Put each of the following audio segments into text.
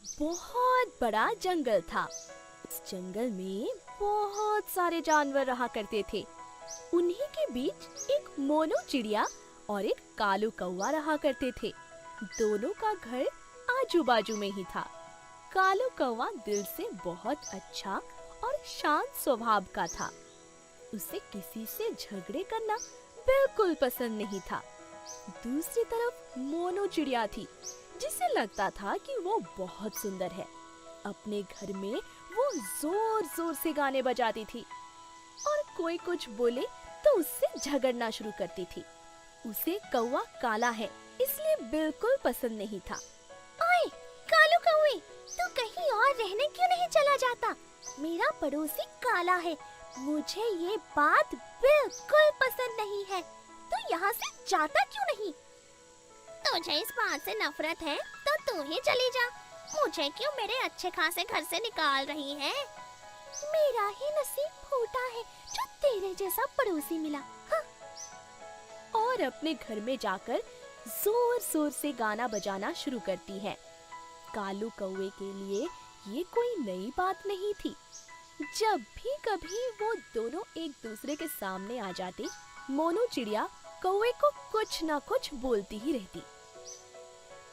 बहुत बड़ा जंगल था। इस जंगल में बहुत सारे जानवर रहा करते थे। उन्हीं के बीच एक मोनू चिड़िया और एक कालू कौवा रहा करते थे। दोनों का घर आजू बाजू में ही था। कालू कौवा दिल से बहुत अच्छा और शांत स्वभाव का था। उसे किसी से झगड़े करना बिल्कुल पसंद नहीं था। दूसरी तरफ मोनू चिड़िया थी, जिसे लगता था कि वो बहुत सुंदर है। अपने घर में वो जोर जोर से गाने बजाती थी और कोई कुछ बोले तो उससे झगड़ना शुरू करती थी। उसे कौवा काला है इसलिए बिल्कुल पसंद नहीं था। ओए, कालू कौवे, तू कहीं और रहने क्यों नहीं चला जाता? मेरा पड़ोसी काला है, मुझे ये बात बिल्कुल पसंद नहीं है। तू यहाँ से जाता क्यों नहीं? तुझे इस बात से नफरत है तो तू ही चली जा। मुझे क्यों मेरे अच्छे खासे घर से निकाल रही है? मेरा ही नसीब फूटा है जो तेरे जैसा पड़ोसी मिला। हाँ। और अपने घर में जाकर जोर जोर से गाना बजाना शुरू करती है। कालू कौवे के लिए ये कोई नई बात नहीं थी। जब भी कभी वो दोनों एक दूसरे के सामने आ जाते, मोनू चिड़िया कौवे को कुछ ना कुछ बोलती ही रहती।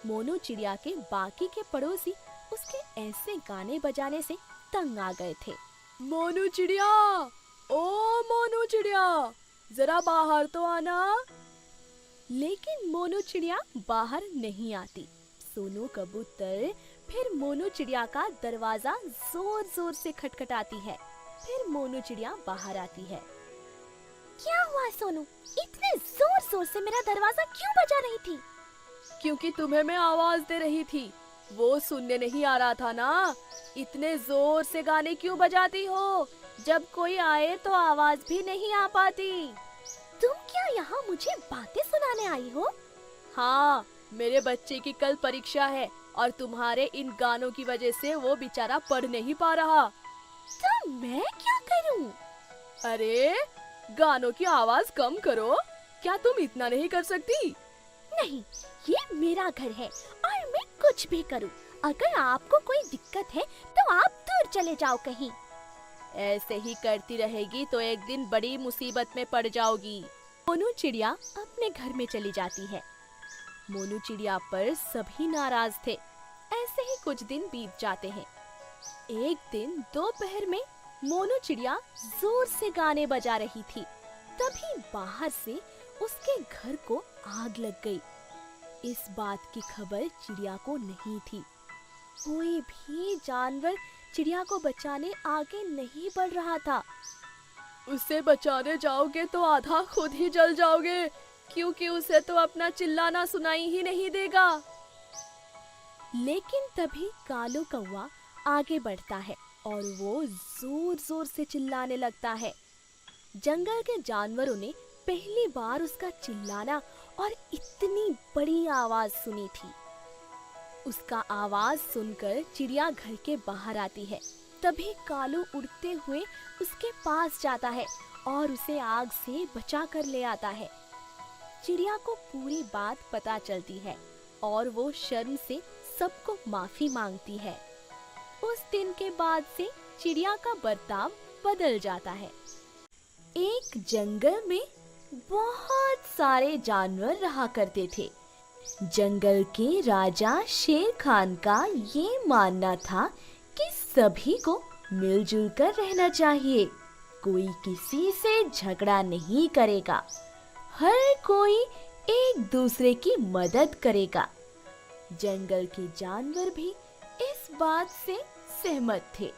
मोनू चिड़िया के बाकी के पड़ोसी उसके ऐसे गाने बजाने से तंग आ गए थे। मोनू चिड़िया, ओ मोनू चिड़िया, जरा बाहर तो आना। लेकिन मोनू चिड़िया बाहर नहीं आती। सोनू कबूतर फिर मोनू चिड़िया का दरवाजा जोर जोर से खटखटाती है। फिर मोनू चिड़िया बाहर आती है। क्या हुआ सोनू? इतने जोर जोर से मेरा दरवाजा क्यों बजा रही थी? क्योंकि तुम्हें मैं आवाज दे रही थी, वो सुनने नहीं आ रहा था ना। इतने जोर से गाने क्यों बजाती हो? जब कोई आए तो आवाज भी नहीं आ पाती। तुम क्या यहाँ मुझे बातें सुनाने आई हो? हाँ, मेरे बच्चे की कल परीक्षा है और तुम्हारे इन गानों की वजह से वो बेचारा पढ़ नहीं पा रहा। तो मैं क्या करूँ? अरे, गानों की आवाज कम करो। क्या तुम इतना नहीं कर सकती? नहीं, ये मेरा घर है और मैं कुछ भी करूँ। अगर आपको कोई दिक्कत है तो आप दूर चले जाओ कहीं। ऐसे ही करती रहेगी तो एक दिन बड़ी मुसीबत में पड़ जाओगी। मोनू चिड़िया अपने घर में चली जाती है। मोनू चिड़िया पर सभी नाराज थे। ऐसे ही कुछ दिन बीत जाते हैं। एक दिन दोपहर में मोनू चिड़िया जोर से गाने बजा रही थी। तभी बाहर से उसके घर को आग लग गई। इस बात की खबर चिड़िया को नहीं थी। कोई भी जानवर चिड़िया को बचाने आगे नहीं बढ़ रहा था। उसे बचाने जाओगे तो आधा खुद ही जल जाओगे, क्योंकि उसे तो अपना चिल्लाना सुनाई ही नहीं देगा। लेकिन तभी कालू कौवा आगे बढ़ता है और वो जोर जोर से चिल्लाने लगता है। जंगल के जानवरों ने पहली बार उसका चिल्लाना और इतनी बड़ी आवाज सुनी थी। उसका आवाज सुनकर चिड़िया घर के बाहर आती है। तभी कालू उड़ते हुए उसके पास जाता है और उसे आग से बचा कर ले आता है। चिड़िया को पूरी बात पता चलती है और वो शर्म से सबको माफी मांगती है। उस दिन के बाद से चिड़िया का बर्ताव बदल जाता है। एक जंगल में बहुत सारे जानवर रहा करते थे। जंगल के राजा शेर खान का ये मानना था कि सभी को मिलजुल कर रहना चाहिए। कोई किसी से झगड़ा नहीं करेगा। हर कोई एक दूसरे की मदद करेगा। जंगल के जानवर भी इस बात से सहमत थे।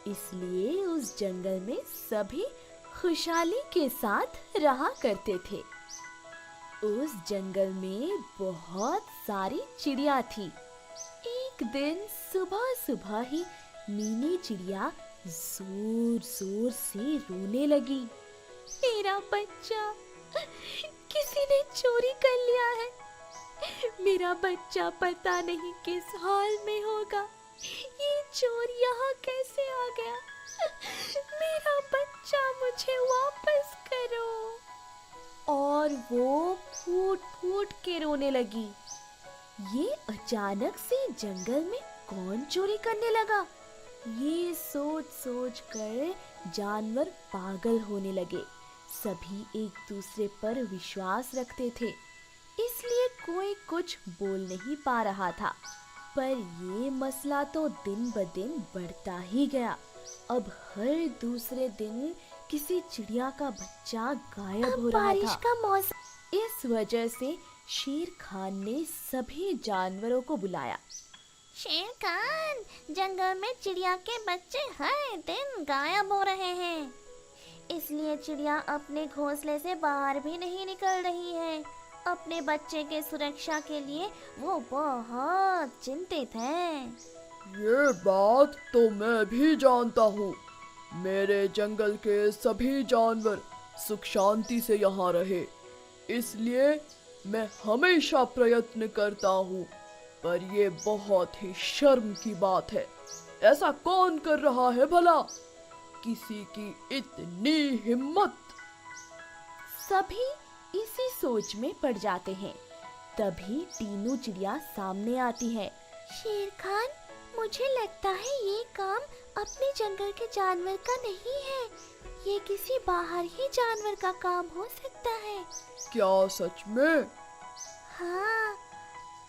इसलिए उस जंगल में सभी खुशहाली के साथ रहा करते थे। उस जंगल में बहुत सारी चिड़िया थी। एक दिन सुबह सुबह ही मीनी चिड़िया जोर जोर से रोने लगी। मेरा बच्चा किसी ने चोरी कर लिया है। मेरा बच्चा पता नहीं किस हाल में होगा। ये चोर यहाँ कैसे आ गया? मेरा बच्चा मुझे वापस करो। और वो फूट फूट के रोने लगी। ये अचानक से जंगल में कौन चोरी करने लगा? ये सोच सोच कर जानवर पागल होने लगे। सभी एक दूसरे पर विश्वास रखते थे, इसलिए कोई कुछ बोल नहीं पा रहा था। पर ये मसला तो दिन ब दिन बढ़ता ही गया। अब हर दूसरे दिन किसी चिड़िया का बच्चा गायब हो रहा बारिश था। का मौसम। इस वजह से शेर खान ने सभी जानवरों को बुलाया। शेर खान, जंगल में चिड़िया के बच्चे हर दिन गायब हो रहे हैं, इसलिए चिड़िया अपने घोंसले से बाहर भी नहीं निकल रही है। अपने बच्चे के सुरक्षा के लिए वो बहुत चिंतित हैं। ये बात तो मैं भी जानता हूँ। मेरे जंगल के सभी जानवर सुख शांति से यहाँ रहे, इसलिए मैं हमेशा प्रयत्न करता हूँ। पर ये बहुत ही शर्म की बात है। ऐसा कौन कर रहा है भला? किसी की इतनी हिम्मत! सभी इसी सोच में पड़ जाते हैं। तभी टीनू चिड़िया सामने आती है। शेर खान, मुझे लगता है ये काम अपने जंगल के जानवर का नहीं है, ये किसी बाहर ही जानवर का काम हो सकता है। क्या सच में? हाँ,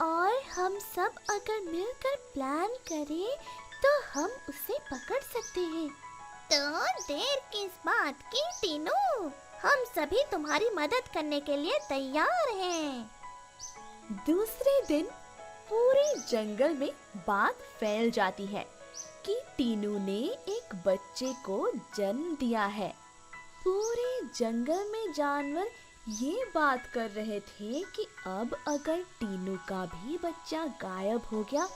और हम सब अगर मिलकर प्लान करें तो हम उसे पकड़ सकते हैं। तो देर किस बात की टीनू, हम सभी तुम्हारी मदद करने के लिए तैयार हैं। दूसरे दिन पूरे जंगल में बात फैल जाती है कि टीनू ने एक बच्चे को जन्म दिया है। पूरे जंगल में जानवर ये बात कर रहे थे कि अब अगर टीनू का भी बच्चा गायब हो गया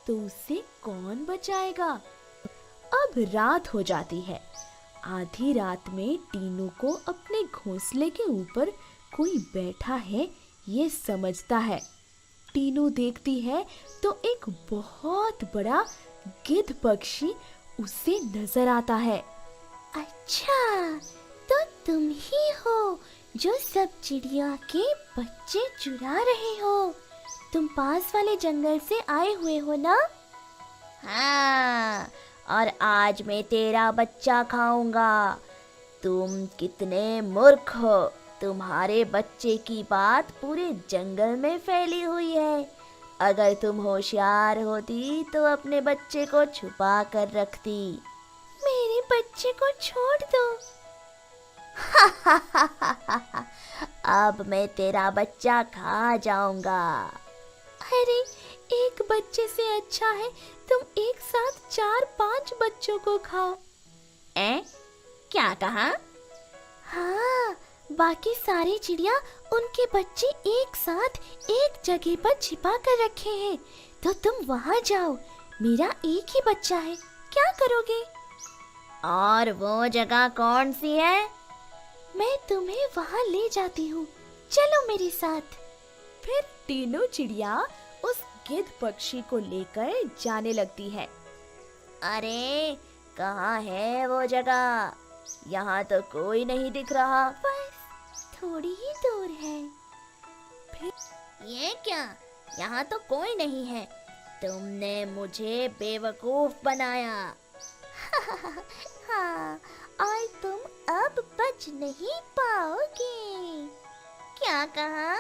तो उसे कौन बचाएगा। अब रात हो जाती है। आधी रात में टीनू को अपने घोंसले के ऊपर कोई बैठा है ये समझता है। टीनू देखती है तो एक बहुत बड़ा गिद्ध पक्षी उसे नजर आता है। अच्छा, तो तुम ही हो जो सब चिड़िया के बच्चे चुरा रहे हो। तुम पास वाले जंगल से आए हुए हो ना? हाँ, और आज मैं तेरा बच्चा खाऊंगा। तुम कितने मूर्ख हो, तुम्हारे बच्चे की बात पूरे जंगल में फैली हुई है। अगर तुम होशियार होती तो अपने बच्चे को छुपा कर रखती। मेरे बच्चे को छोड़ दो। अब मैं तेरा बच्चा खा जाऊंगा। अरे, एक बच्चे से अच्छा है तुम एक साथ 4-5 बच्चों को खाओ। क्या कहा? हाँ, बाकी सारी चिड़िया उनके बच्चे एक साथ एक जगह पर छिपा कर रखे हैं, तो तुम वहाँ जाओ। मेरा एक ही बच्चा है, क्या करोगे? और वो जगह कौन सी है? मैं तुम्हें वहाँ ले जाती हूँ, चलो मेरे साथ। फिर तीनों चिड़िया उस गिद्ध पक्षी को लेकर जाने लगती है। अरे, कहाँ है वो जगह? यहाँ तो कोई नहीं दिख रहा। बस थोड़ी ही दूर है। फिर ये क्या? यहाँ तो कोई नहीं है। तुमने मुझे बेवकूफ बनाया। हाँ, और तुम अब बच नहीं पाओगे। क्या कहा?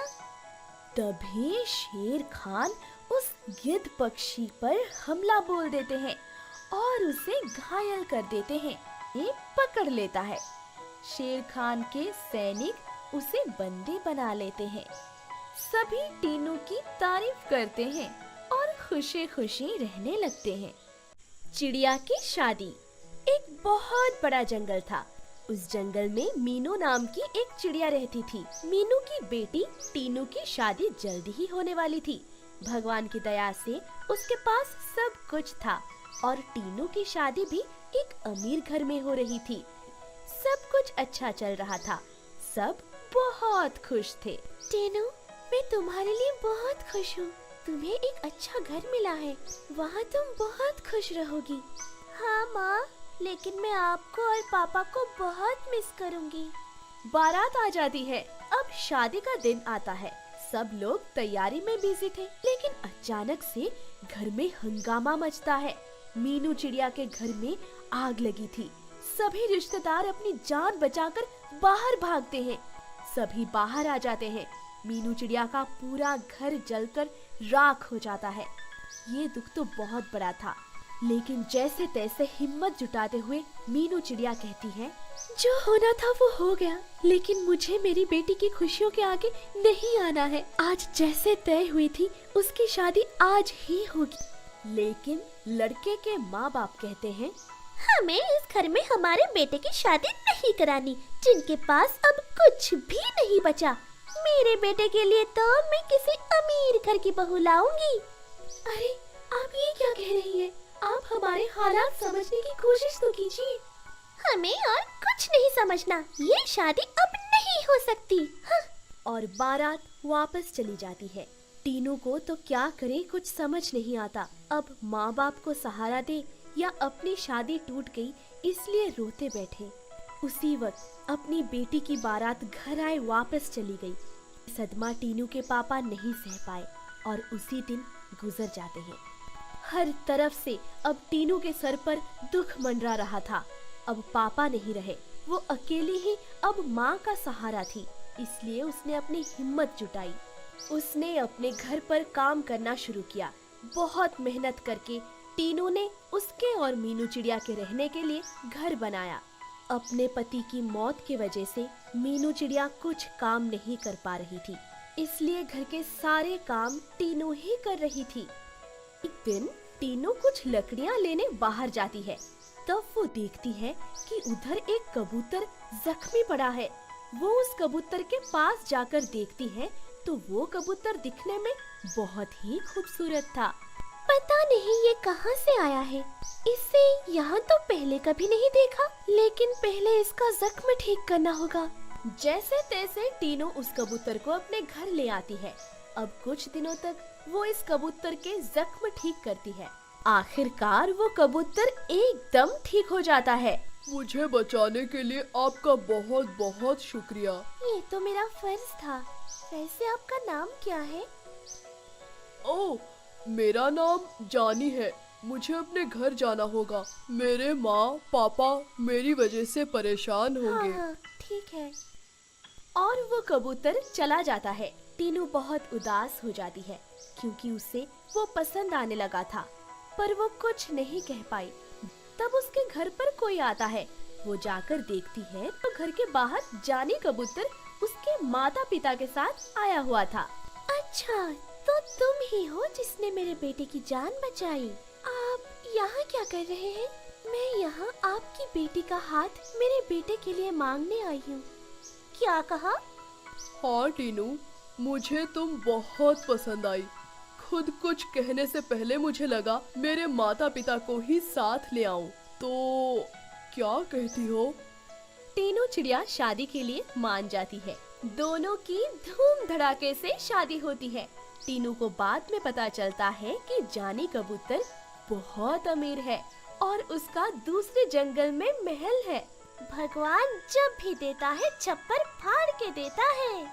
तभी शेर खान उस गिद्ध पक्षी पर हमला बोल देते हैं और उसे घायल कर देते हैं। ये पकड़ लेता है। शेर खान के सैनिक उसे बंदी बना लेते हैं। सभी टीनू की तारीफ करते हैं और खुशी खुशी रहने लगते हैं। चिड़िया की शादी। एक बहुत बड़ा जंगल था। उस जंगल में मीनू नाम की एक चिड़िया रहती थी। मीनू की बेटी टीनू की शादी जल्दी ही होने वाली थी। भगवान की दया से उसके पास सब कुछ था और टीनू की शादी भी एक अमीर घर में हो रही थी। सब कुछ अच्छा चल रहा था। सब बहुत खुश थे। टीनू, मैं तुम्हारे लिए बहुत खुश हूँ। तुम्हें एक अच्छा घर मिला है, वहाँ तुम बहुत खुश रहोगी। हाँ माँ, लेकिन मैं आपको और पापा को बहुत मिस करूंगी। बारात आ जाती है। अब शादी का दिन आता है। सब लोग तैयारी में बिजी थे, लेकिन अचानक से घर में हंगामा मचता है। मीनू चिड़िया के घर में आग लगी थी। सभी रिश्तेदार अपनी जान बचाकर बाहर भागते हैं। सभी बाहर आ जाते हैं। मीनू चिड़िया का पूरा घर जलकर राख हो जाता है। ये दुख तो बहुत बड़ा था, लेकिन जैसे तैसे हिम्मत जुटाते हुए मीनू चिड़िया कहती है, जो होना था वो हो गया, लेकिन मुझे मेरी बेटी की खुशियों के आगे नहीं आना है। आज जैसे तय हुई थी उसकी शादी आज ही होगी। लेकिन लड़के के माँ बाप कहते हैं, हमें इस घर में हमारे बेटे की शादी नहीं करानी, जिनके पास अब कुछ भी नहीं बचा। मेरे बेटे के लिए तो मैं किसी अमीर घर की बहू लाऊंगी। अरे आप ये क्या कह रही हैं? आप हमारे हालात समझने की कोशिश तो कीजिए। हमें और कुछ नहीं समझना, ये शादी अब नहीं हो सकती। हाँ। और बारात वापस चली जाती है। टीनू को तो क्या करे कुछ समझ नहीं आता। अब माँ बाप को सहारा दे या अपनी शादी टूट गई इसलिए रोते बैठे। उसी वक्त अपनी बेटी की बारात घर आए वापस चली गई। सदमा टीनू के पापा नहीं सह पाए और उसी दिन गुजर जाते हैं। हर तरफ से अब टीनू के सर पर दुख मंडरा रहा था। अब पापा नहीं रहे, वो अकेली ही अब माँ का सहारा थी। इसलिए उसने अपनी हिम्मत जुटाई। उसने अपने घर पर काम करना शुरू किया। बहुत मेहनत करके टीनू ने उसके और मीनू चिड़िया के रहने के लिए घर बनाया। अपने पति की मौत की वजह से मीनू चिड़िया कुछ काम नहीं कर पा रही थी, इसलिए घर के सारे काम टीनू ही कर रही थी। एक दिन टीनू कुछ लकड़ियाँ लेने बाहर जाती है। तब वो देखती है कि उधर एक कबूतर जख्मी पड़ा है। वो उस कबूतर के पास जाकर देखती है तो वो कबूतर दिखने में बहुत ही खूबसूरत था। पता नहीं ये कहाँ से आया है, इसे यहाँ तो पहले कभी नहीं देखा, लेकिन पहले इसका जख्म ठीक करना होगा। जैसे तैसे टीनू उस कबूतर को अपने घर ले आती है। अब कुछ दिनों तक वो इस कबूतर के जख्म ठीक करती है। आखिरकार वो कबूतर एकदम ठीक हो जाता है। मुझे बचाने के लिए आपका बहुत बहुत शुक्रिया। ये तो मेरा फर्ज था। वैसे आपका नाम क्या है? ओह, मेरा नाम जानी है। मुझे अपने घर जाना होगा। मेरे माँ पापा मेरी वजह से परेशान होंगे। हाँ, ठीक है। और वो कबूतर चला जाता है। टीनू बहुत उदास हो जाती है क्योंकि उसे वो पसंद आने लगा था, पर वो कुछ नहीं कह पाई। तब उसके घर पर कोई आता है। वो जाकर देखती है तो घर के बाहर जानी कबूतर उसके माता पिता के साथ आया हुआ था। अच्छा, तो तुम ही हो जिसने मेरे बेटे की जान बचाई। आप यहाँ क्या कर रहे हैं? मैं यहाँ आपकी बेटी का हाथ मेरे बेटे के लिए मांगने आई हूँ। क्या कहा? हाँ टीनू, मुझे तुम बहुत पसंद आई। खुद कुछ कहने से पहले मुझे लगा मेरे माता पिता को ही साथ ले आऊं। तो क्या कहती हो? टीनू चिड़िया शादी के लिए मान जाती है। दोनों की धूम धड़ाके से शादी होती है। टीनू को बाद में पता चलता है कि जानी कबूतर बहुत अमीर है और उसका दूसरे जंगल में महल है। भगवान जब भी देता है छप्पर फाड़ के देता है।